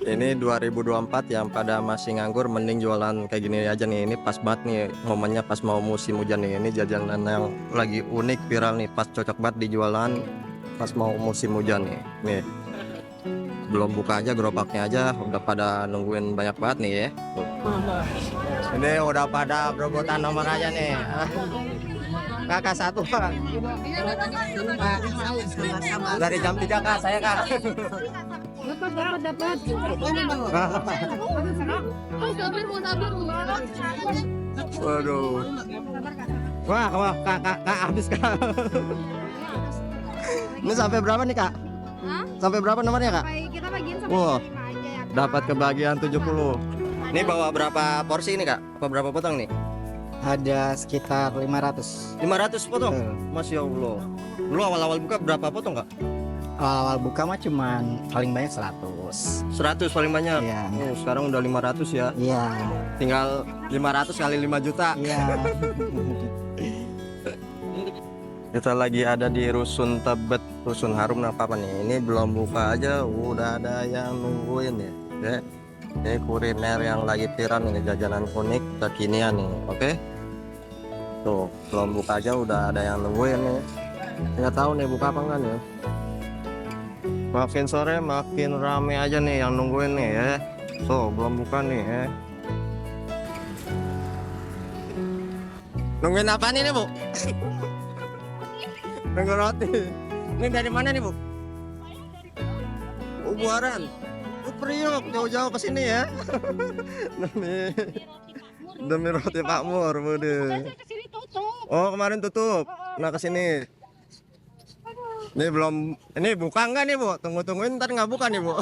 Ini 2024 yang pada masih nganggur mending jualan kayak gini aja nih. Ini pas banget nih momennya pas mau musim hujan nih. Ini jajanan yang lagi unik viral nih, pas cocok banget dijualan pas mau musim hujan nih. Nih. Belum buka aja gerobaknya aja udah pada nungguin banyak banget nih ya. Tuh. Ini udah pada berebutan nomor aja nih. Kakak satu Pak. Dari jam 3 Kak, saya Kak. Dapat. Waduh. Wah, Kak habis Kak. Ini sampai berapa nih Kak? Hah? Sampai berapa nomornya Kak? Kita bagiin sampai Wah, 5 aja ya. dapat kebagian 70. Ini bawa berapa porsi ini Kak? Apa berapa potong nih? Ada sekitar 500. 500 potong? Masya Allah. Lu awal-awal buka berapa potong Kak? Awal buka mah cuman paling banyak 100. 100 paling banyak? Iya. Oh, sekarang udah 500 ya? Iya. Tinggal 500 kali 5 juta. Iya. Kita lagi ada di Rusun Tebet, Rusun Harum apa nih? Ini belum buka aja udah ada yang nungguin ya. Oke. Ini kuliner yang lagi viral ini, jajanan unik kekinian nih. Oke. Tuh, belum buka aja udah ada yang nungguin nih. Nggak tahu nih buka apa enggak nih. Makin sore makin rame aja nih yang nungguin nih ya. So, belum buka nih ya. Nungguin apa nih Bu? Nunggu roti. Ini dari mana nih Bu? Buaran. Priok jauh-jauh ke sini ya. Demi roti Pak Mur, bude. Oh, kemarin tutup. Nah, ke sini. Ini belum, ini buka enggak nih Bu? Tungguin ntar nggak buka nih Bu.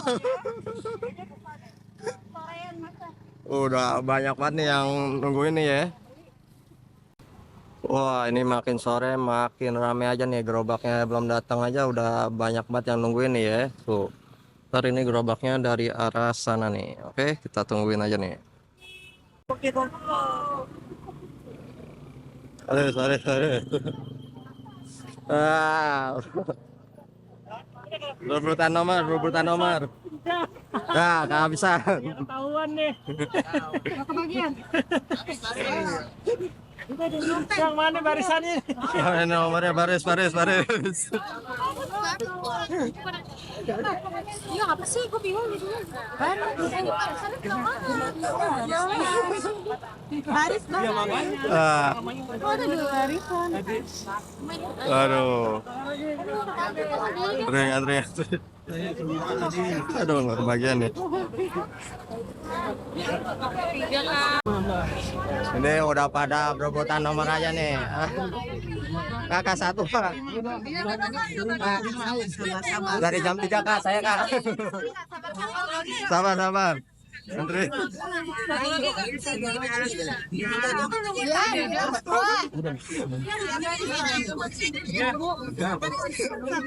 Udah banyak banget nih yang nungguin nih ya. Wah, ini makin sore makin rame aja nih, gerobaknya belum datang aja udah banyak banget yang nungguin nih ya. Tuh. Ntar ini gerobaknya dari arah sana nih. Oke, kita tungguin aja nih. Sore. Ah. Rebutan nomor. Nah, kehabisan. Ketahuan nih. Kebagian. Yang mana barisannya? Yang nomornya baris. Iya apa sih? Gue bingung gitu. Baris banget. Ah, Oh, ada 2 barisan. aduh. Antri. Aduh, nggak kebagian nih. Ini udah pada berebutan nomor aja nih. Kakak satu Pak. Dari jam 3 Kak, saya Kak. Sabar. Antri.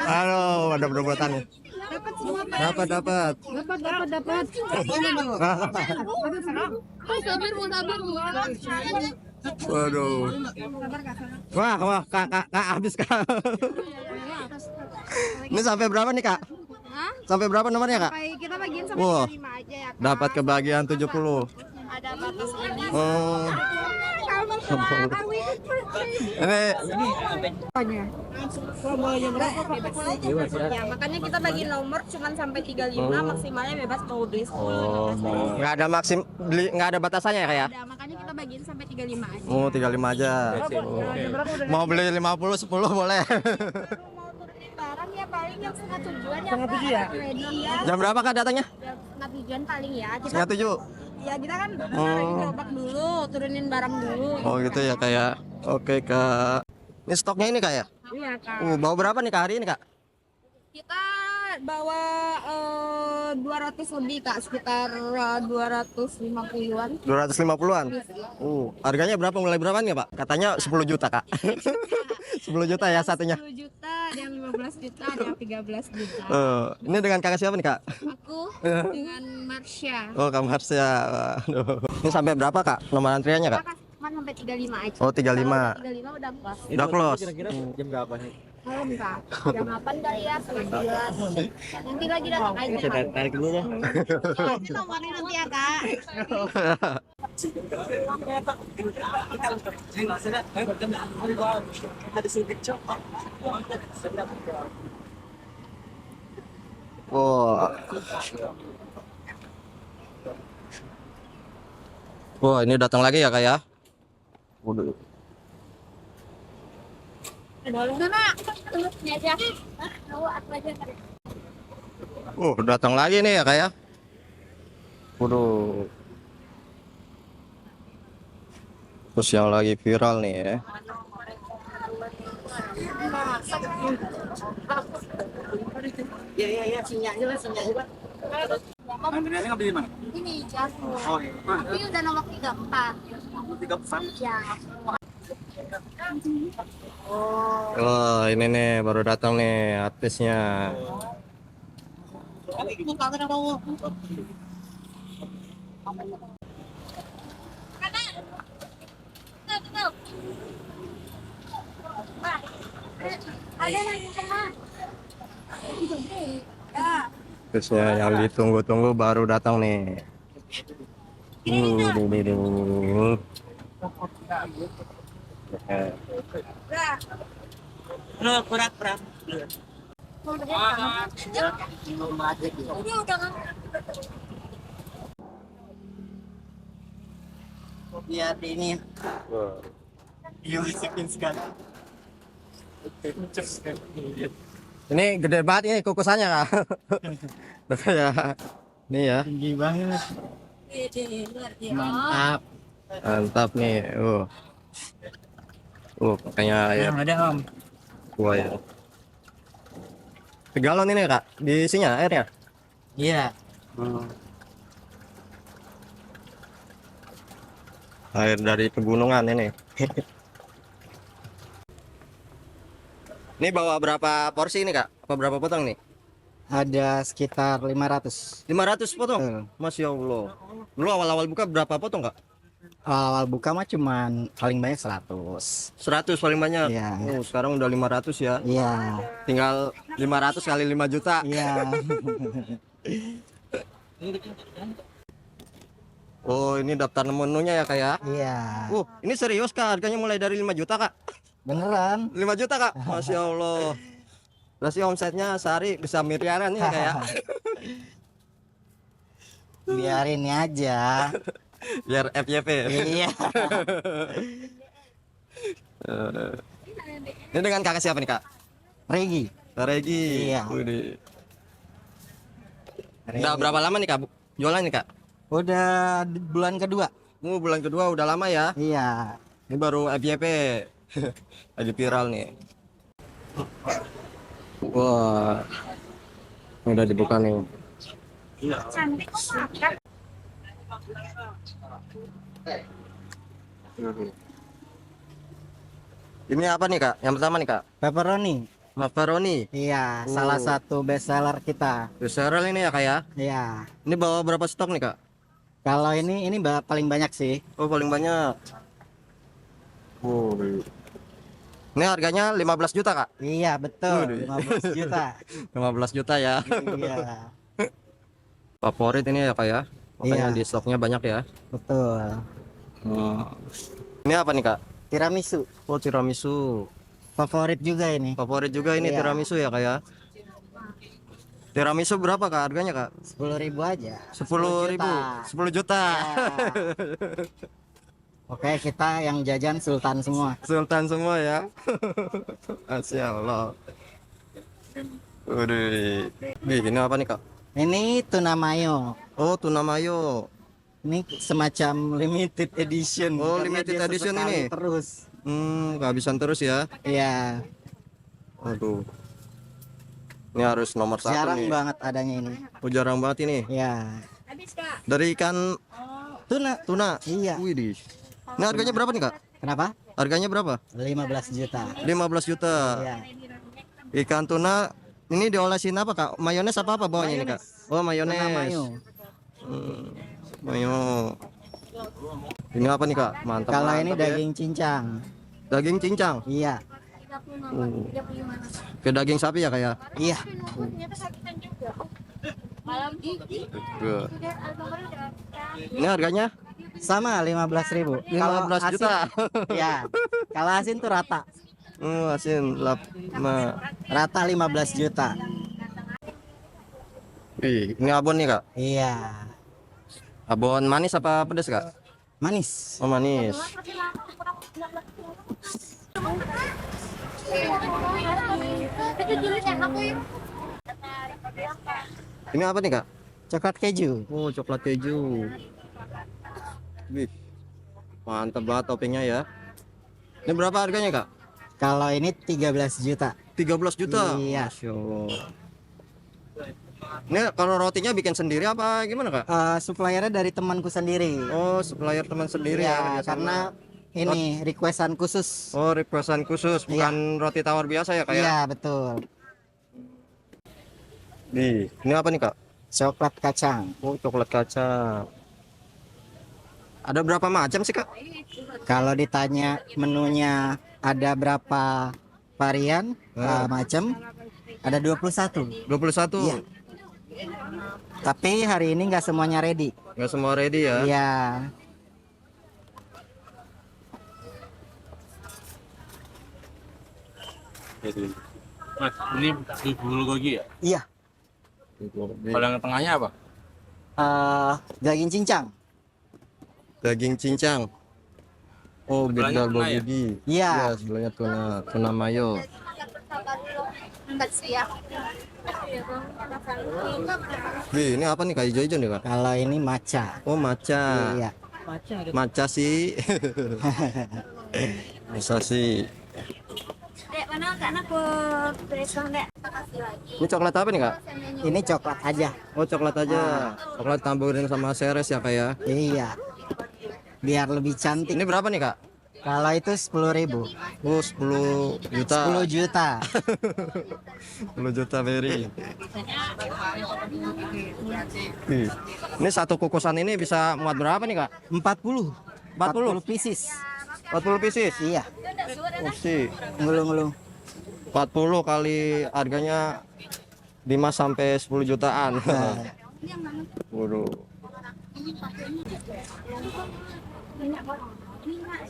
Halo, ada berebutan nih. Dapat. Waduh. Wah, Kak habis Kak. Ini sampai berapa nih Kak? Hah? Sampai berapa nomornya Kak? Kita bagiin sampai Wah, 5 aja ya. dapat kebagian 70. Ada batas ini. Oh. Ini Ya, makanya kita bagi nomor cuman sampai 35, maksimalnya bebas mau beli 10. nggak ada nggak ada batasannya ya Kak ya? Ada, makanya kita bagiin sampai 35 aja. Oh, 35 aja. Mau beli 50, 10 boleh. Mau turunin barang ya paling yang setengah tujuan ya. Ready ya. Jam berapa Kak datangnya? Setengah tujuan paling ya. Kita Setengah 7. ya kita kan gerobak dulu, turunin barang dulu. Oh gitu ya kayak. Oke Kak. Ini stoknya ini Kak ya? Iya Kak. Bawa berapa nih Kak hari ini Kak? Kita bawa 200 lebih Kak, sekitar 250-an. 250-an. Harganya berapa, mulai berapa nih Pak? Katanya 10 juta Kak. 10 juta ya satunya. 10 juta, ada yang 15 juta, ada yang 13 juta. Ini dengan kakak siapa nih Kak? Aku dengan Marsha. Oh Kak Marsha. Waduh. Ini sampai berapa Kak nomor antriannya Kak? Cuma sampai 35 aja. Oh 35. 35 udah puas. Udah close. Kira-kira jam berapa nih? Malam kak. Jam 8 kali ya, setengah 11. Nanti lagi datang aja. Tarik dulu dah. Nanti nomornya nanti ya kak. Wah. Wah, ini datang lagi ya kak ya? Waduh. Mana? Ini aja. Tahu aku aja. Datang lagi nih ya kak ya? Waduh. Terus yang lagi viral nih ya. Iya, sinyalnya lah, sinyalnya. Ini jatuh. Tapi udah nomor 34. Ya. Wah, ini nih baru datang nih artisnya. Ada lagi sama. Ya. Artisnya yang ditunggu-tunggu baru datang nih. Duh. Berat. Ini udah kan. Lihat ini. Wah. Iya, masukin sekali. Ini gede banget ini kukusannya kak. Ya, ini ya. Tinggi banget. Mantap. Mantap nih. Makanya ya Ada om. gua ya. Galon ini kak, diisinya airnya. Iya. Air dari pegunungan ini. Ini bawa berapa porsi ini kak? Apa berapa potong nih? Ada sekitar 500. 500 potong? Betul. Masya Allah. Dulu awal-awal buka berapa potong kak? Awal buka mah cuman paling banyak 100. 100 paling banyak. Iya. Sekarang udah 500 ya. Iya. Tinggal 500 kali 5 juta. Iya. Oh, ini daftar menunya ya kak ya? Iya. Ini serius kak? Harganya mulai dari 5 juta kak? Beneran. 5 juta kak? Masya Allah. Berarti omsetnya sehari bisa miliaran ya kak ya? Biarin aja. Biar FYP. Iya. Ini dengan kakak siapa nih kak? Regi. Regi. Iya. Widih. Udah berapa lama nih kak jualan nih kak? Udah bulan kedua. Bulan kedua udah lama ya? Iya. Ini baru FYP. Lagi viral nih. Wah. Ini udah dibuka nih. Cantik kok makan. Ini apa nih kak? Yang pertama nih kak? Pepperoni. Macaroni. Iya, salah satu best seller kita. Viral ini ya kak ya? Iya. Ini bawa berapa stok nih kak? Kalau ini paling banyak sih. Oh paling banyak. Ini harganya 15 juta kak? Iya, betul. Waduh. 15 juta. 15 juta ya. Iya. Favorit ini ya kak ya? Makanya Iya. di stoknya banyak ya. Betul. Ini apa nih kak? Tiramisu. Oh tiramisu. Favorit juga ini. Favorit juga ini Iya. tiramisu ya kak ya? Tiramisu berapa kak harganya kak? 10.000 aja. 10.000. 10 juta. Ya. Oke, kita yang jajan sultan semua. Sultan semua ya. Masya Allah. Waduh. Ini apa nih kak? Ini tuna mayo. Oh tuna mayo. Ini semacam limited edition. Oh, karena limited dia edition sesekali ini? Terus. Kehabisan terus ya. Iya. Aduh. Ini harus nomor 1 Jarang nih. banget adanya ini. Oh, jarang banget ini. Ya. Habis kak. Dari ikan Tuna. tuna. Iya. Widih. Ini harganya berapa nih kak? Kenapa? Harganya berapa? 15 juta. 15 juta. Iya. Ikan tuna ini diolesin apa kak? Mayones apa bawahnya ini kak? Oh mayones. Tuna mayo. Mayo. Ini apa nih kak? Mantap. Kalau ini mantap ya. daging cincang. Daging cincang. Iya. Ke daging sapi ya kayak. Iya. Ternyata sakitan juga. Malam gigi. Ini harganya Sama 15.000. 15 juta. Ya. Kalau asin tuh rata. Asin Rata 15 juta. Ini abon nih kak. Iya. Abon manis apa pedas kak? Manis. Oh manis. Ini apa nih kak? Coklat keju. Oh coklat keju. Wih, mantap banget toppingnya ya. Ini berapa harganya kak? Kalau ini 13 juta. 13 juta. Iya. Masya Allah. Ini kalau rotinya bikin sendiri apa gimana kak? Suppliernya dari temanku sendiri. Oh supplier teman sendiri Ya, ya. karena ini requestan khusus. Oh requestan khusus, bukan roti tawar biasa ya kak ya? Iya, betul. Ini apa nih kak? Coklat kacang. Oh coklat kacang. Ada berapa macam sih kak? Kalau ditanya menunya ada berapa varian macam? Ada 21. 21. Iya. Tapi hari ini nggak semuanya ready. Nggak semua ready ya? Iya. Mas, ini beef bulgogi ya? Iya. Kalau yang tengahnya apa? Daging cincang. Daging cincang. Oh Sebelahnya beda tuna ya? bulgogi. Iya. Ya, sebelahnya tuna mayo. Ini apa nih kak hijau-hijau nih kak? Kalau ini matcha. Oh matcha. Iya. Matcha sih. Bisa sih. Dek, mana anak ke besok dek? Makasih lagi. Ini coklat apa nih kak? Ini coklat aja. Oh coklat aja. Coklat tambahin sama seres ya kak ya? Iya. Biar lebih cantik. Ini berapa nih kak? Kalau itu 10.000. Oh 10 juta. 10 juta. 10 juta Berry. Ini satu kukusan ini bisa muat berapa nih kak? 40. 40 pieces. 40 pieces. Iya. Oh sih. Ngulung-ngulung. 40 kali harganya 5 sampai 10 jutaan. Waduh.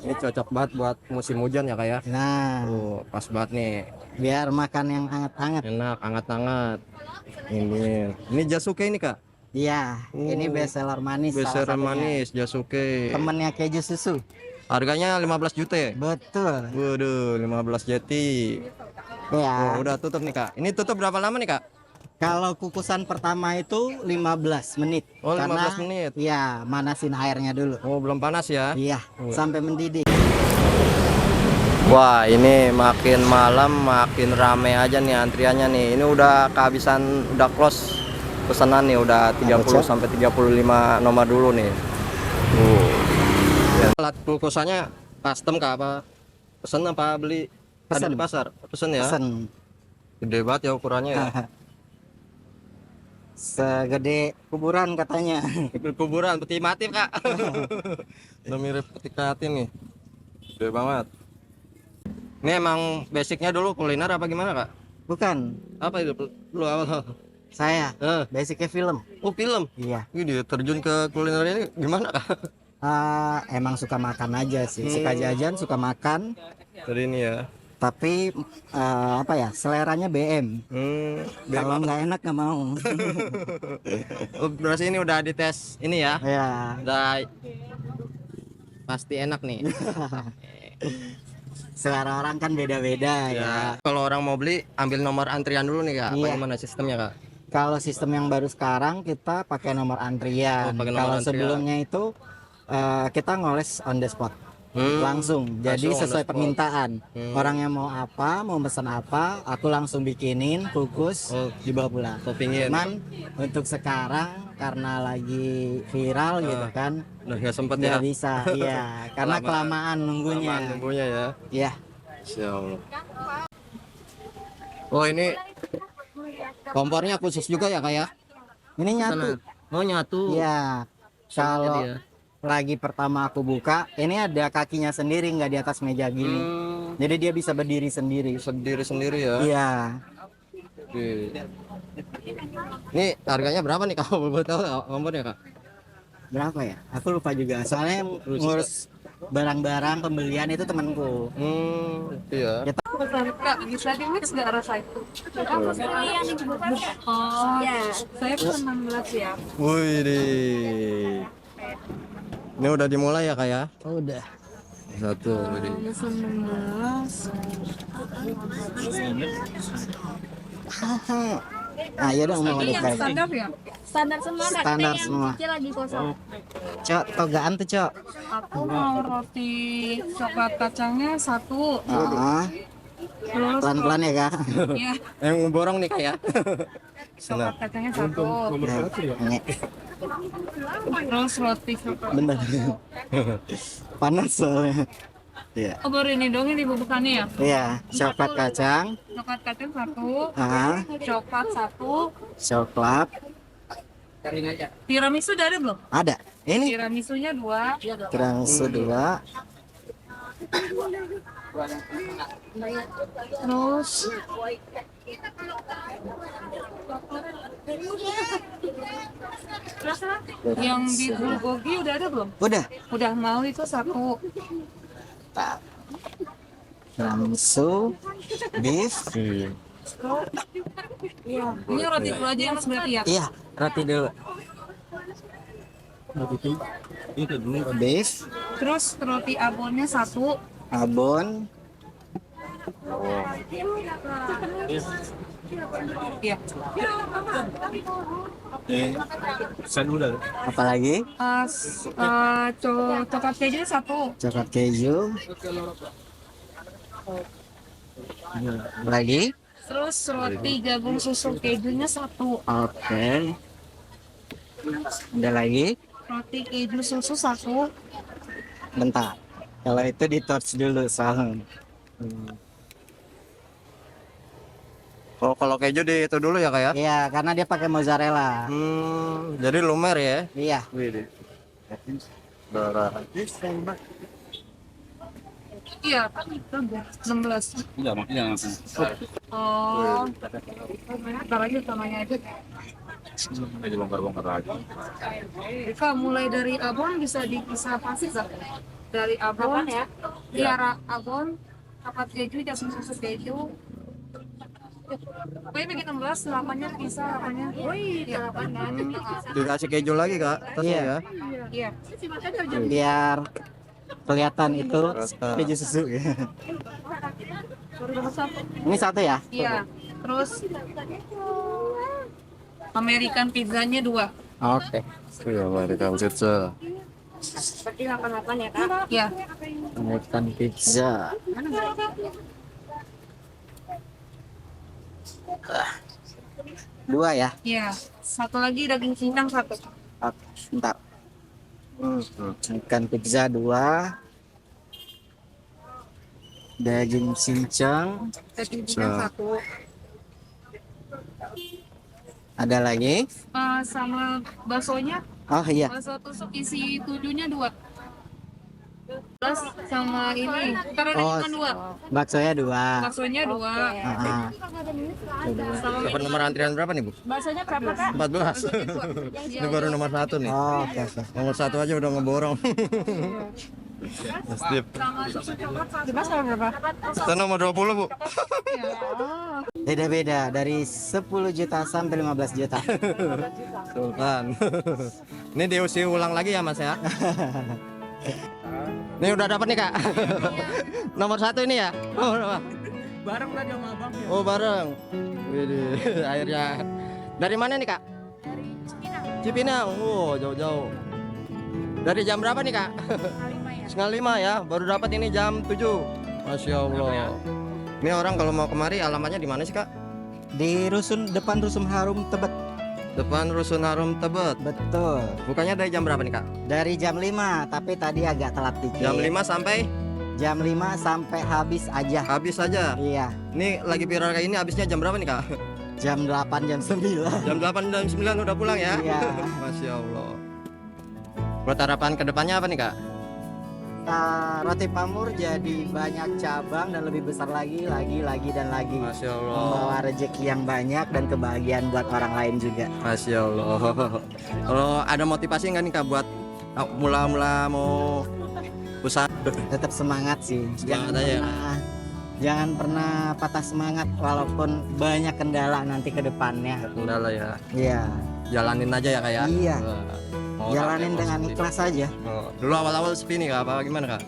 Ini cocok banget buat musim hujan ya kak ya. Nah, Pas banget nih. biar makan yang hangat-hangat. Enak, hangat-hangat. Ini jasuke ini kak. Iya, ini bestseller manis. salah Bestseller satunya. manis jasuke. Temennya keju susu. Harganya 15 juta ya. Betul. Waduh, 15 jeti. Ya. Oh, udah tutup nih kak. Ini tutup berapa lama nih kak? Kalau kukusan pertama itu 15 menit. Oh, 15 Karena, menit. Iya, manasin airnya dulu. Oh, belum panas ya? Iya, sampai mendidih. Wah, ini makin malam makin rame aja nih antriannya nih. Ini udah kehabisan, udah close pesanan nih, udah 30 sampai 35 nomor dulu nih. Alat kukusannya custom kah apa? Pesen apa beli? Ada Pesen. di pasar. Pesen ya? Pesen. Gede banget ya ukurannya ya. Segede kuburan katanya. Kuburan peti mati kak. Udah mirip peti mati nih. Gede banget. Ini emang basicnya dulu kuliner apa gimana kak? Bukan, Apa itu dulu awal? saya Eh, basicnya film. oh film. Iya. Ini dia terjun ke kuliner ini gimana kak? Emang suka makan aja sih, suka jajan, suka makan. Dari ini ya. Tapi apa ya, seleranya BM. Kalau nggak enak nggak mau. Oh, berarti ini udah dites ini ya? Ya, Udah pasti enak nih. selera orang kan beda-beda ya. Ya. Kalau orang mau beli, ambil nomor antrian dulu nih kak. Iya. Bagaimana sistemnya kak? Kalau sistem yang baru sekarang kita pakai nomor antrian. Oh, pakai nomor Kalau antrian. sebelumnya itu kita ngoles on the spot. Langsung. Jadi Langsung on the sesuai spot. permintaan. Orang yang mau apa, mau pesan apa, aku langsung bikinin, kukus, Oh, dibawa pulang. toppingin. Cuman untuk sekarang karena lagi viral gitu kan, Udah nggak sempet ya? nggak bisa. Iya, karena kelamaan nunggunya. Kelamaan nunggunya ya. Iya. Insya Allah. Oh ini kompornya khusus juga ya kak ya? Ini nyatu. Oh nyatu. Iya. Kalau dia. lagi pertama aku buka, ini ada kakinya sendiri, nggak di atas meja gini. Jadi dia bisa berdiri sendiri. Sendiri ya. Iya. Oke. Ini harganya berapa nih kalau boleh tahu nomornya Kak? Berapa ya? Aku lupa juga. Soalnya yang ngurus barang-barang pembelian itu temanku. Iya. Kak, bisa di mix nggak rasa itu? Kamu sekalian yang bukan ya? Oh, Ya. saya pesen 16 ya. Wih deh. Ini udah dimulai ya Kak ya? Oh, udah. Satu. Pesen 16. Nah, ya dong mau Ini yang dikasih. standar ya? Standar semua Kak. Standar Yang semua. kecil lagi kosong. Cok, togaan tuh, Cok. Aku mau roti coklat kacangnya 1. Terus Pelan-pelan ya, Kak. ya, Yang borong nih Kak ya? coklat kacangnya 1. Nge. Terus roti coklat. Bener. Panas soalnya. Iya. Oh, baru ini dong ini bubukannya ya? Iya, coklat kacang. Coklat kacang 1. Coklat 1. Coklat. Tiramisu udah ada belum? Ada. Ini Tiramisunya 2. tiramisu 2. Terus yang di bulgogi udah ada belum? Udah. Udah mau itu 1. Tiramisu, beef. Ini roti dulu aja yang berarti ya? Iya, roti dulu. Beef, Terus roti abonnya 1. abon, Iya. apalagi? Coklat keju 1. Coklat keju. Lagi? Terus roti gabung susu kejunya 1. Oke. Ada lagi? Roti keju susu 1. Bentar. Kalau itu di torch dulu soalnya. Oh kalau keju di itu dulu ya Kak ya? Iya, karena dia pakai mozzarella. Jadi lumer ya? Iya. Wih. Darah. Iya, 16. Enggak, makanya langsung. Oh. Ntar lagi utamanya aja. Aja bongkar-bongkar lagi. Kak, mulai dari abon bisa dipisah pasti Kak? Dari abon ya? Iya, abon, coklat keju, jasmin susu keju. Pokoknya bikin 16, 8-nya bisa, 8-nya. Oh iya, 8 kan? Dikasih keju lagi Kak? Atasnya Iya. ya? Iya. Biar kelihatan itu keju susu. Ini 1 ya? Iya. Terus American pizzanya 2. Oke. Iya, American pizza. Berarti 88 ya Kak? Iya. American pizza. 2 ya? Iya. Satu lagi daging cincang 1. Oke, bentar. Ikan pizza 2. Daging cincang. Daging cincang 1. Ada lagi? Sama baksonya, Oh iya. bakso tusuk isi 7-nya 2. Plus sama ini, ntar ada Oh, cuma 2. baksonya 2. Baksonya 2. Ah, Sama Dapat nomor antrian berapa nih Bu? Baksonya berapa Kak? 14. Ini baru nomor 1 nih. oh, oke, oke. Nomor 1 aja udah ngeborong. Stip. sama susu coklat 1. Sama berapa? Kita nomor 20 Bu. Beda-beda dari 10 juta sampai 15 juta. Sultan. Ini diusi ulang lagi ya Mas ya? Ini udah dapat nih Kak. Nomor 1 ini ya? Oh, Bareng tadi sama abang ya. oh bareng. Widih, akhirnya. Dari mana nih Kak? Dari Cipinang. Cipinang. Oh, jauh-jauh. Dari jam berapa nih Kak? 5 ya. Setengah 5 ya. Baru dapat ini jam 7. Masya Allah. Ini orang kalau mau kemari alamatnya di mana sih Kak? Di depan Rusun Harum Tebet. Depan Rusun Harum Tebet. Betul. Bukannya dari jam berapa nih Kak? Dari jam 5, tapi tadi agak telat dikit. Jam 5 sampai Jam 5 sampai habis aja. habis aja. Iya. Ini lagi viral kayak ini habisnya jam berapa nih Kak? Jam 8, jam 9. Jam 8 dan 9 udah pulang ya? Iya. Masya Allah. Buat harapan kedepannya apa nih Kak? Roti Pamur jadi banyak cabang dan lebih besar lagi dan lagi. Masya Allah. Membawa rezeki yang banyak dan kebahagiaan buat orang lain juga. Masya Allah. Kalau ada motivasi nggak nih Kak buat mula-mula mau usaha? Tetap semangat sih. Semangat aja. Jangan pernah patah semangat walaupun banyak kendala nanti ke depannya. Kendala ya. Iya. Jalanin aja ya Kak ya. Iya. Mau Jalanin pakai dengan positif. ikhlas aja. Dulu awal-awal sepi nih Kak, apa gimana Kak?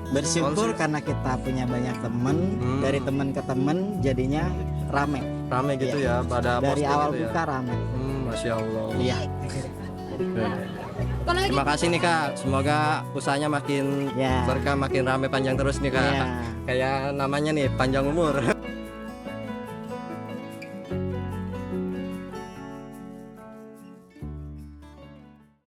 Bersyukur karena kita punya banyak temen. Dari temen ke temen jadinya rame. Rame gitu ya pada Dari posting awal gitu ya. buka rame. Masya Allah. Iya. Terima kasih nih Kak. Semoga usahanya makin Ya. berkah, makin rame panjang terus nih Kak. Iya. Kayak namanya nih panjang umur.